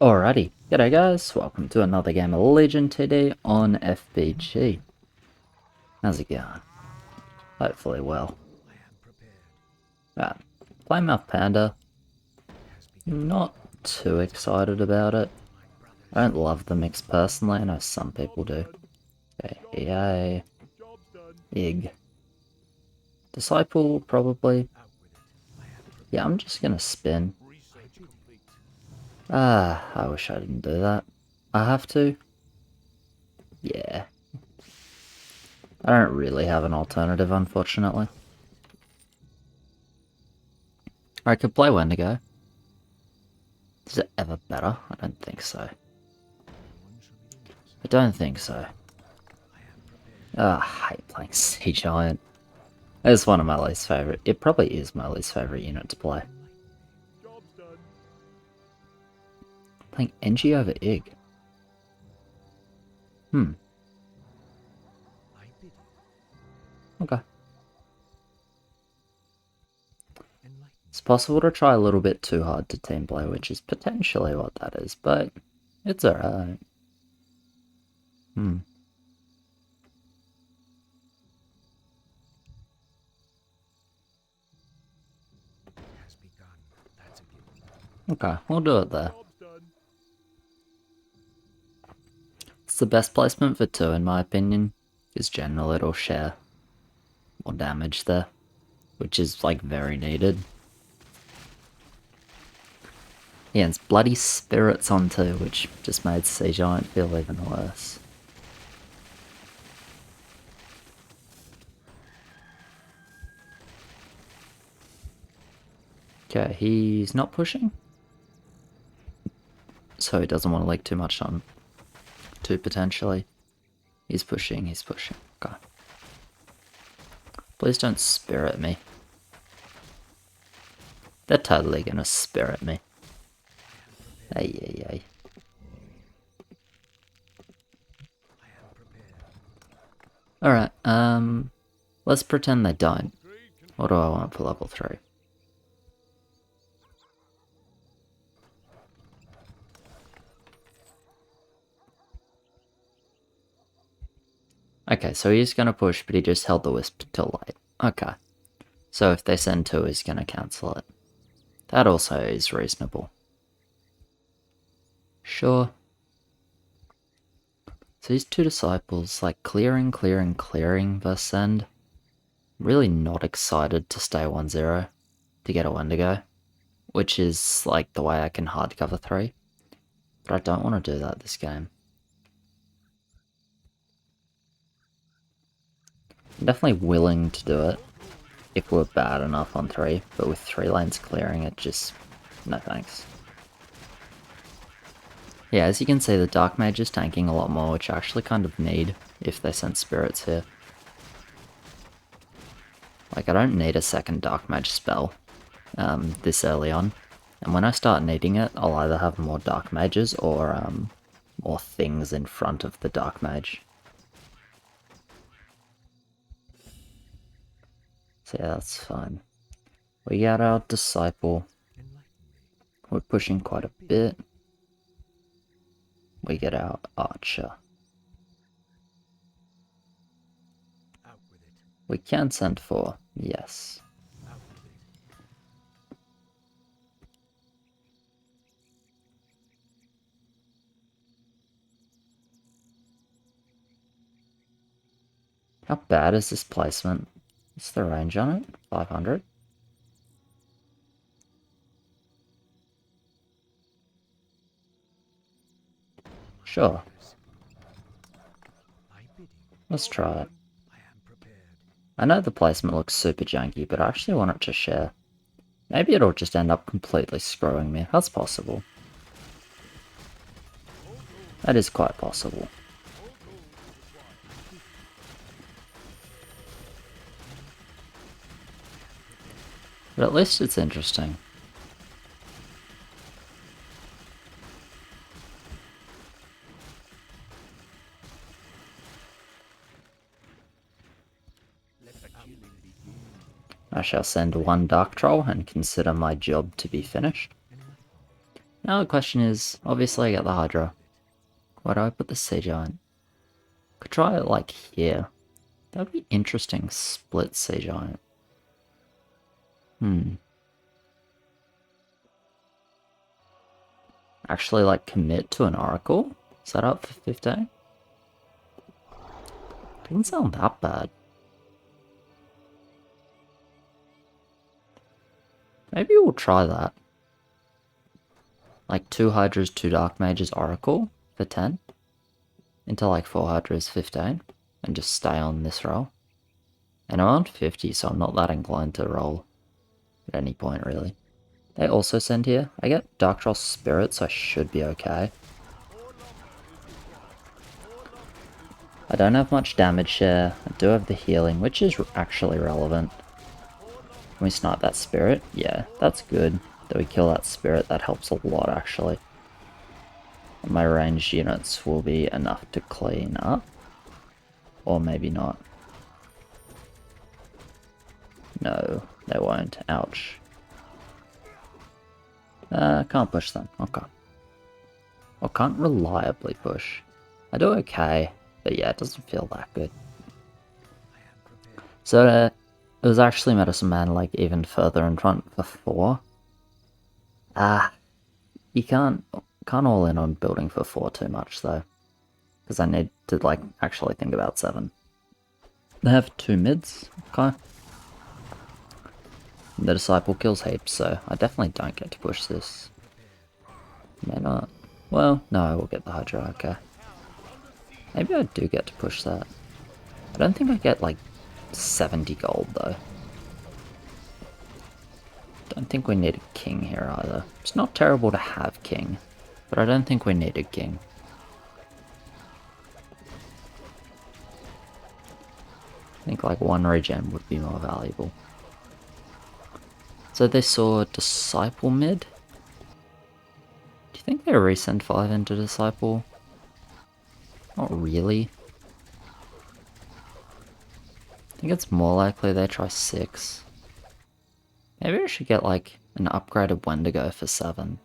Alrighty, g'day guys, welcome to another game of Legion today on FBG. How's it going? Hopefully well. Right, Plymouth Panda. Not too excited about it. I don't love the mix personally, I know some people do. Okay, EA. Ig. Disciple, probably. Yeah, I'm just gonna spin. I wish I didn't do that. I have to? Yeah. I don't really have an alternative, unfortunately. I could play Wendigo. Is it ever better? I don't think so. I don't think so. I hate playing Sea Giant. It's one of my least favourite. It probably is my least favourite unit to play. Playing NG over Ig. Okay. It's possible to try a little bit too hard to team play, which is potentially what that is, but it's alright. Okay, we'll do it there. It's the best placement for 2 in my opinion, because generally it'll share more damage there, which is like very needed. Yeah, it's bloody spirits on 2, which just made Sea Giant feel even worse. Okay, he's not pushing. So he doesn't want to leak too much on 2 potentially. He's pushing, Okay. Please don't spirit me. They're totally gonna spirit me. Ay. Alright, let's pretend they don't. What do I want for level 3? Okay, so he's gonna push, but he just held the wisp till late. Okay. So if they send 2, he's gonna cancel it. That also is reasonable. Sure. So these 2 disciples, like clearing versus send. Really not excited to stay 1-0 to get a Wendigo, which is like the way I can hard cover 3. But I don't want to do that this game. I'm definitely willing to do it if we're bad enough on 3, but with 3 lanes clearing it just... no thanks. Yeah, as you can see, the Dark Mage is tanking a lot more, which I actually kind of need if they send spirits here. Like, I don't need a second Dark Mage spell this early on, and when I start needing it, I'll either have more Dark Mages or more things in front of the Dark Mage. So yeah, that's fine. We got our Disciple. We're pushing quite a bit. We get our Archer. We can send 4, yes. How bad is this placement? What's the range on it? 500? Sure. Let's try it. I know the placement looks super janky, but I actually want it to share. Maybe it'll just end up completely screwing me. That's possible. That is quite possible. But at least it's interesting. I shall send 1 Dark Troll and consider my job to be finished. Now the question is, obviously I get the Hydra. Why do I put the Sea Giant? Could try it like here. That would be interesting, split Sea Giant. Actually like commit to an Oracle? Is that up for 15? Doesn't sound that bad. Maybe we'll try that. Like 2 Hydras, 2 Dark Mages, Oracle for 10. Into like 4 Hydras, 15. And just stay on this roll. And I'm on 50, so I'm not that inclined to roll at any point, really. They also send here. I get Dark Troll Spirit, so I should be okay. I don't have much damage share. I do have the healing, which is actually relevant. Can we snipe that spirit? Yeah, that's good. That we kill that spirit, that helps a lot actually. And my ranged units will be enough to clean up. Or maybe not. No, they won't. Ouch. Can't push them. Okay. Or can't reliably push. I do okay, but yeah, it doesn't feel that good. So it was actually Medicine Man like even further in front for 4. You can't all in on building for 4 too much though. Because I need to like actually think about 7. They have 2 mids, okay. The Disciple kills heaps, so I definitely don't get to push this. May not. Well, no, I will get the Hydra, okay. Maybe I do get to push that. I don't think I get like 70 gold though. Don't think we need a king here either. It's not terrible to have king, but I don't think we need a king. I think like 1 regen would be more valuable. So they saw Disciple mid? Do you think they resend 5 into Disciple? Not really. I think it's more likely they try 6. Maybe I should get like an upgraded Wendigo for 7.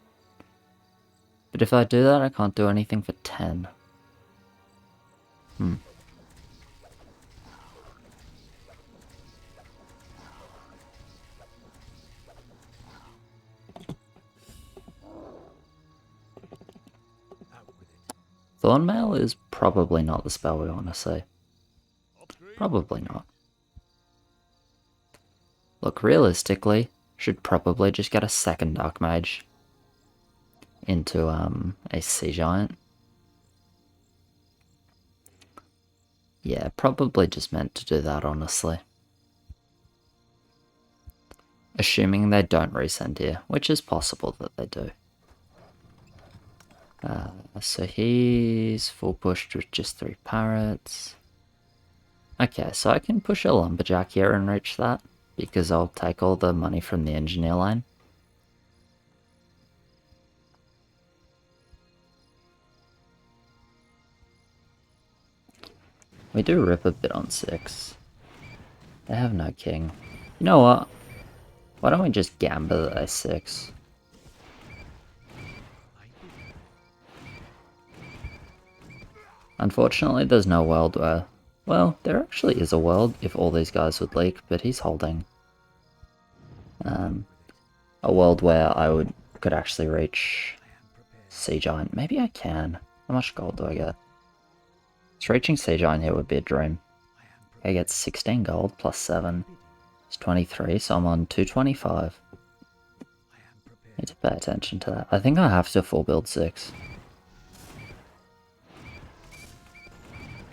But if I do that, I can't do anything for 10. Thornmail is probably not the spell we want to see. Probably not. Look, realistically, should probably just get a second Dark Mage into a Sea Giant. Yeah, probably just meant to do that, honestly. Assuming they don't resend here, which is possible that they do. So he's full pushed with just 3 parrots. Okay, so I can push a lumberjack here and reach that, because I'll take all the money from the engineer line. We do rip a bit on 6. They have no king. You know what? Why don't we just gambit at a6? Unfortunately, there's no world where... Well, there actually is a world if all these guys would leak, but he's holding. A world where I could actually reach Sea Giant. Maybe I can. How much gold do I get? So reaching Sea Giant here would be a dream. I get 16 gold plus 7. It's 23, so I'm on 225. Need to pay attention to that. I think I have to full build 6.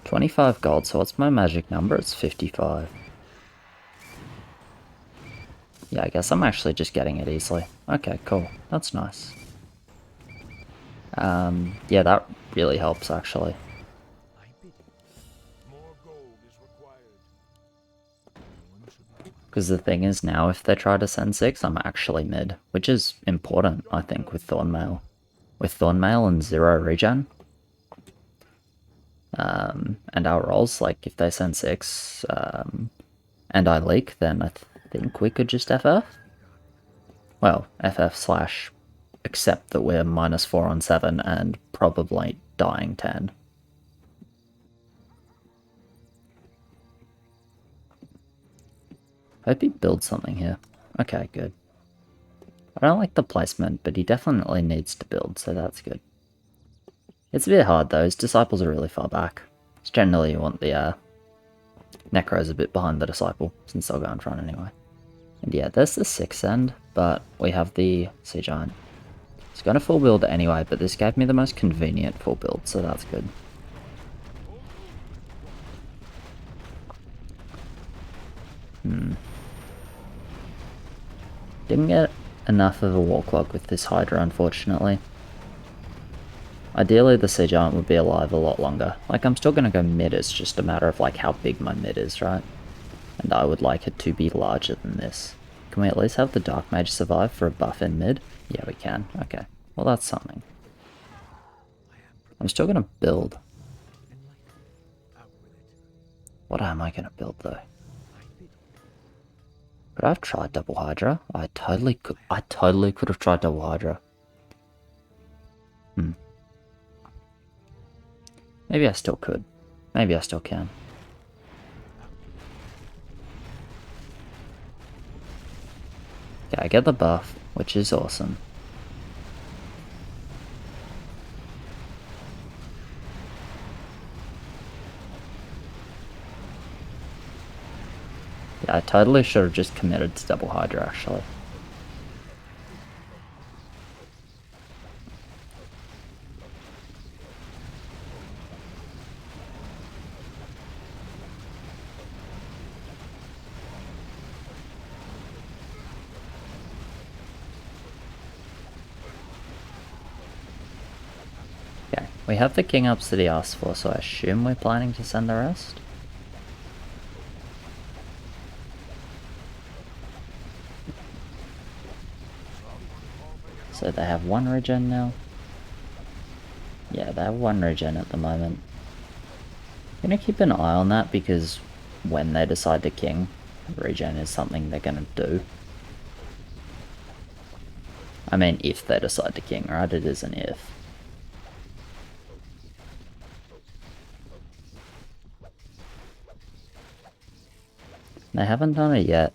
25 gold, so what's my magic number? It's 55. Yeah, I guess I'm actually just getting it easily. Okay, cool. That's nice. Yeah, that really helps, actually. Because the thing is now, if they try to send 6, I'm actually mid. Which is important, I think, with Thornmail. With Thornmail and 0 regen. And our rolls, like, if they send 6, and I leak, then I think we could just FF. Well, FF slash accept that we're -4 on 7 and probably dying 10. Hope he builds something here. Okay, good. I don't like the placement, but he definitely needs to build, so that's good. It's a bit hard though, his disciples are really far back. So generally you want the Necros a bit behind the disciple, since they'll go in front anyway. And yeah, there's the 6th end, but we have the Sea Giant. It's going to full build anyway, but this gave me the most convenient full build, so that's good. Didn't get enough of a wall clock with this Hydra, unfortunately. Ideally, the Sea Giant would be alive a lot longer. Like, I'm still going to go mid, it's just a matter of, like, how big my mid is, right? And I would like it to be larger than this. Can we at least have the Dark Mage survive for a buff in mid? Yeah, we can. Okay. Well, that's something. I'm still going to build. What am I going to build, though? Could I have tried double Hydra? I totally could have tried double Hydra. Maybe I still could. Maybe I still can. Okay, I get the buff, which is awesome. Yeah, I totally should have just committed to double Hydra, actually. Okay, we have the king ups that he asked for, so I assume we're planning to send the rest. So they have 1 regen now. Yeah, they have 1 regen at the moment. I'm gonna keep an eye on that because when they decide to king, regen is something they're gonna do. I mean, if they decide to king, right? It is an if. They haven't done it yet.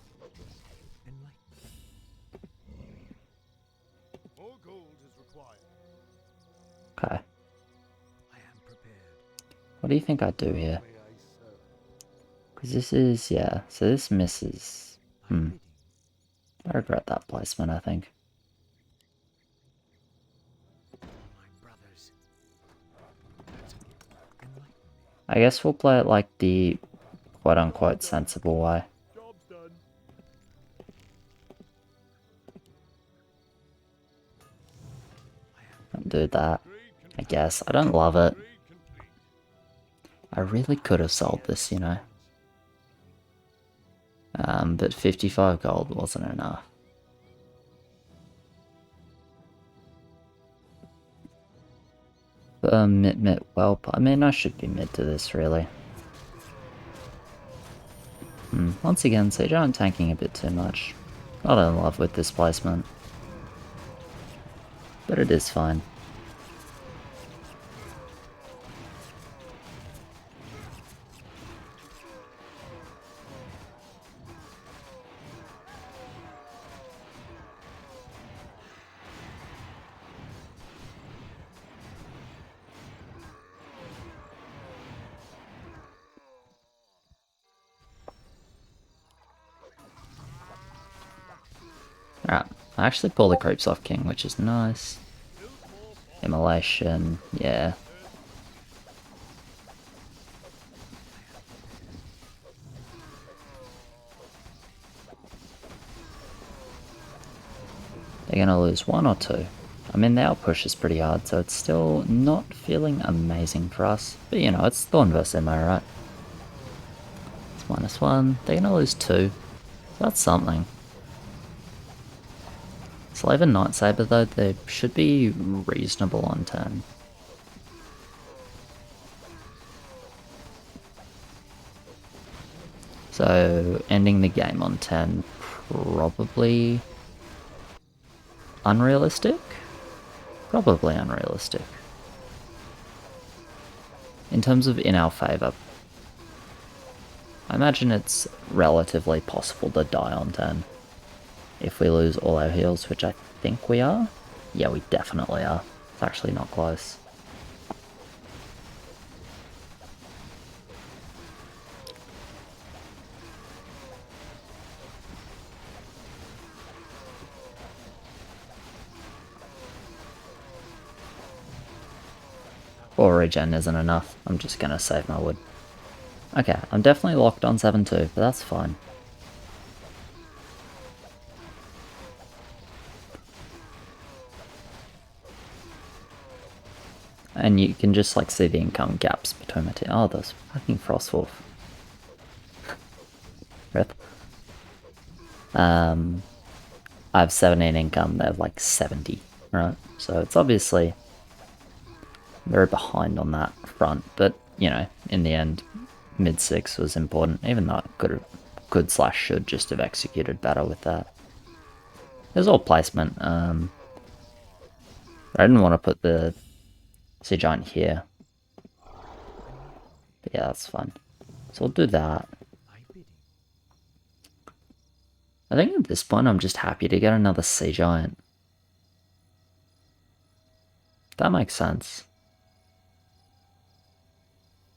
Okay. What do you think I do here? Because this is, yeah, so this misses. I regret that placement, I think. I guess we'll play it like the quote-unquote sensible way. Don't do that, I guess. I don't love it. I really could have sold this, you know. But 55 gold wasn't enough. Mid, well, I mean, I should be mid to this, really. Once again, Sea Giant tanking a bit too much. Not in love with this placement. But it is fine. Alright, I actually pull the creeps off king, which is nice. Immolation, yeah. They're gonna lose 1 or 2. I mean, the outpush is pretty hard, so it's still not feeling amazing for us. But you know, it's Thorn vs Immo, right? It's -1. They're gonna lose 2. So that's something. Slave and Night Saber though, they should be reasonable on turn. So ending the game on 10, probably unrealistic? Probably unrealistic. In terms of in our favour, I imagine it's relatively possible to die on turn. If we lose all our heals, which I think we are. Yeah, we definitely are. It's actually not close. Or regen isn't enough. I'm just gonna save my wood. Okay, I'm definitely locked on 7-2, but that's fine. And you can just like see the income gaps between my two. Oh, those fucking Frostwolf. Rip. I have 17 income, they have like 70, right? So it's obviously very behind on that front, but you know, in the end, mid 6 was important, even though it could slash should just have executed better with that. It was all placement. I didn't want to put the Sea Giant here. But yeah, that's fun. So we'll do that. I think at this point I'm just happy to get another Sea Giant. That makes sense.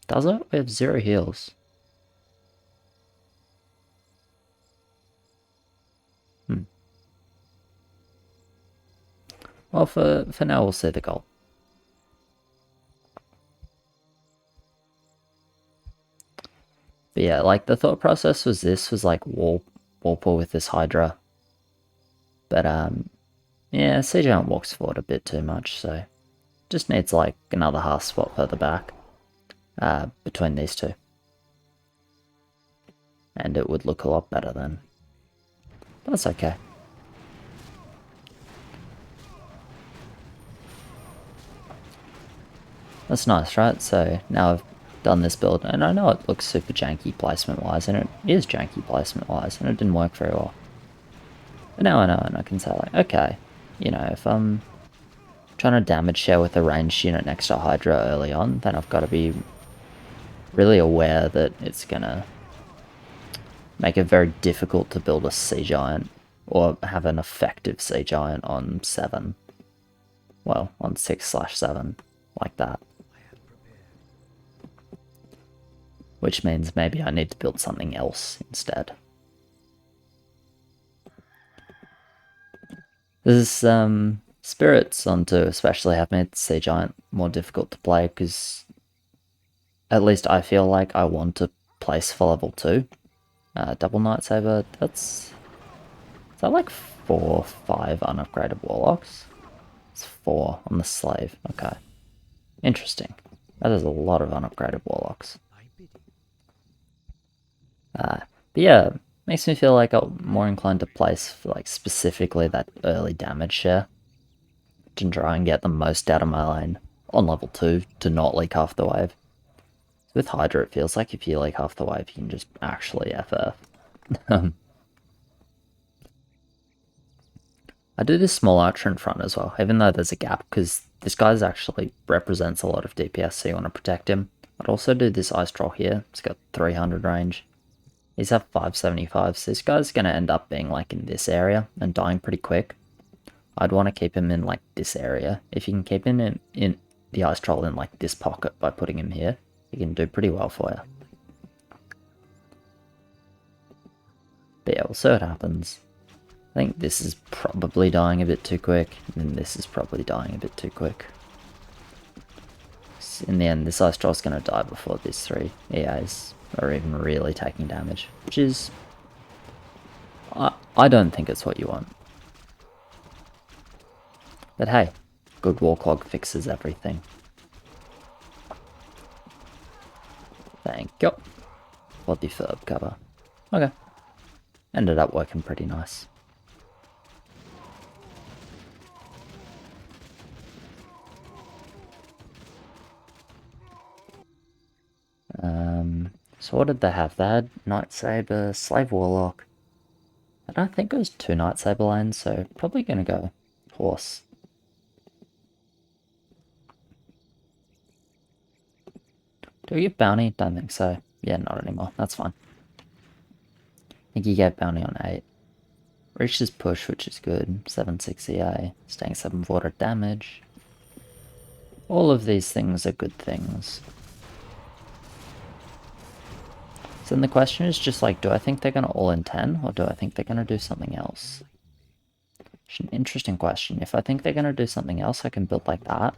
Does it? We have 0 heals. Well, for now we'll see the goal. But yeah, like the thought process was like wall pull with this Hydra. But yeah, Sea Giant walks forward a bit too much, so just needs like another half spot further back between these two. And it would look a lot better then. That's okay. That's nice, right? So now I've done this build, and I know it looks super janky placement-wise, and it is janky placement-wise, and it didn't work very well. But now I know, and I can say like, okay, you know, if I'm trying to damage share with a ranged unit next to Hydra early on, then I've got to be really aware that it's gonna make it very difficult to build a Sea Giant, or have an effective Sea Giant on 7. Well, on 6/7, like that. Which means maybe I need to build something else instead. This Spirits on 2 especially have made Sea Giant more difficult to play, because at least I feel like I want to place for level 2. Double Nightsaber, is that like 4 or 5 unupgraded Warlocks? It's 4 on the Slave, okay. Interesting. That is a lot of unupgraded Warlocks. But yeah, makes me feel like I'm more inclined to place like specifically that early damage share to try and get the most out of my lane on level 2 to not leak half the wave. With Hydra, it feels like if you leak half the wave, you can just actually FF. I do this small archer in front as well, even though there's a gap, because this guy actually represents a lot of DPS, so you want to protect him. I'd also do this Ice Troll here. It's got 300 range. These have 575, so this guy's going to end up being like in this area and dying pretty quick. I'd want to keep him in like this area. If you can keep him in the Ice Troll in like this pocket by putting him here, he can do pretty well for you. But yeah, we'll see what happens. I think this is probably dying a bit too quick, and this is probably dying a bit too quick. In the end, this Ice Troll's going to die before these 3 EAs are even really taking damage, which is... I don't think it's what you want. But hey, good Warclog fixes everything. Thank you for the Furb cover. Okay. Ended up working pretty nice. So what did they have? They had Nightsaber, Slave Warlock. I don't think it was 2 Nightsaber lanes, so probably gonna go Horse. Do we get bounty? Don't think so. Yeah, not anymore. That's fine. I think you get bounty on 8. Reaches push, which is good. 7-6 EA. Staying 7 water damage. All of these things are good things. So then the question is just like, do I think they're going to all in 10? Or do I think they're going to do something else? It's an interesting question. If I think they're going to do something else, I can build like that.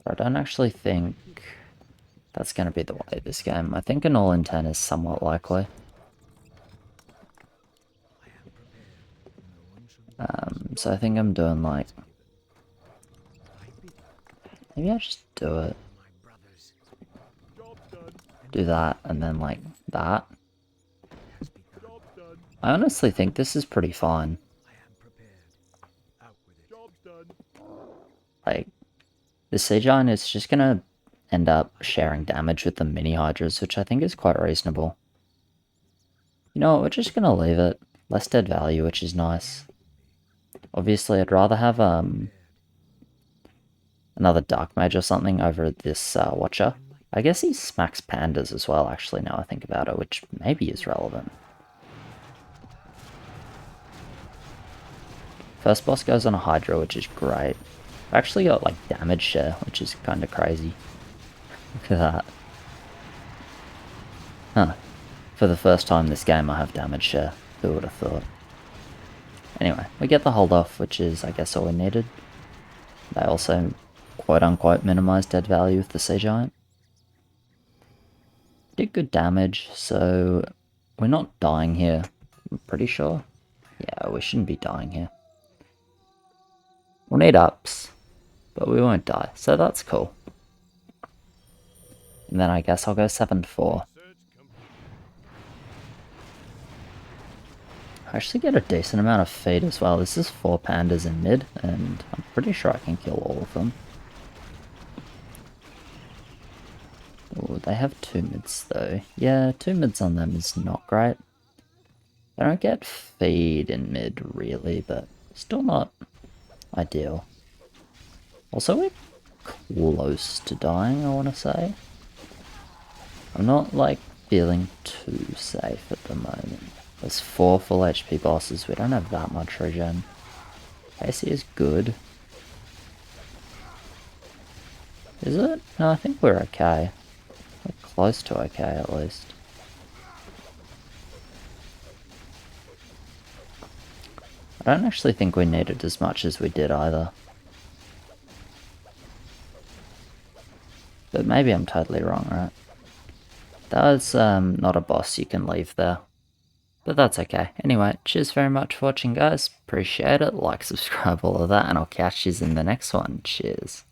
But I don't actually think that's going to be the way this game. I think an all in 10 is somewhat likely. So I think I'm doing like... Maybe I just do it. Do that, and then like that. I honestly think this is pretty fine. Like, the Sea Giant is just gonna end up sharing damage with the mini Hydras, which I think is quite reasonable. You know what, we're just gonna leave it. Less dead value, which is nice. Obviously, I'd rather have another Dark Mage or something over this Watcher. I guess he smacks pandas as well, actually, now I think about it, which maybe is relevant. First boss goes on a Hydra, which is great. I've actually got, like, damage share, which is kind of crazy. Look at that. Huh. For the first time this game, I have damage share. Who would have thought? Anyway, we get the hold off, which is, I guess, all we needed. They also, quote-unquote, minimize dead value with the Sea Giant. Did good damage, so we're not dying here, I'm pretty sure. Yeah, we shouldn't be dying here. We'll need ups, but we won't die, so that's cool. And then I guess I'll go 7-4. I actually get a decent amount of feed as well. This is 4 pandas in mid, and I'm pretty sure I can kill all of them. Oh, they have 2 mids though. Yeah, 2 mids on them is not great. They don't get feed in mid really, but still not ideal. Also, we're close to dying, I want to say. I'm not, like, feeling too safe at the moment. There's 4 full HP bosses. We don't have that much regen. AC is good. Is it? No, I think we're okay. We're close to okay, at least. I don't actually think we needed as much as we did either. But maybe I'm totally wrong, right? That was not a boss you can leave there. But that's okay. Anyway, cheers very much for watching, guys. Appreciate it. Like, subscribe, all of that, and I'll catch you in the next one. Cheers.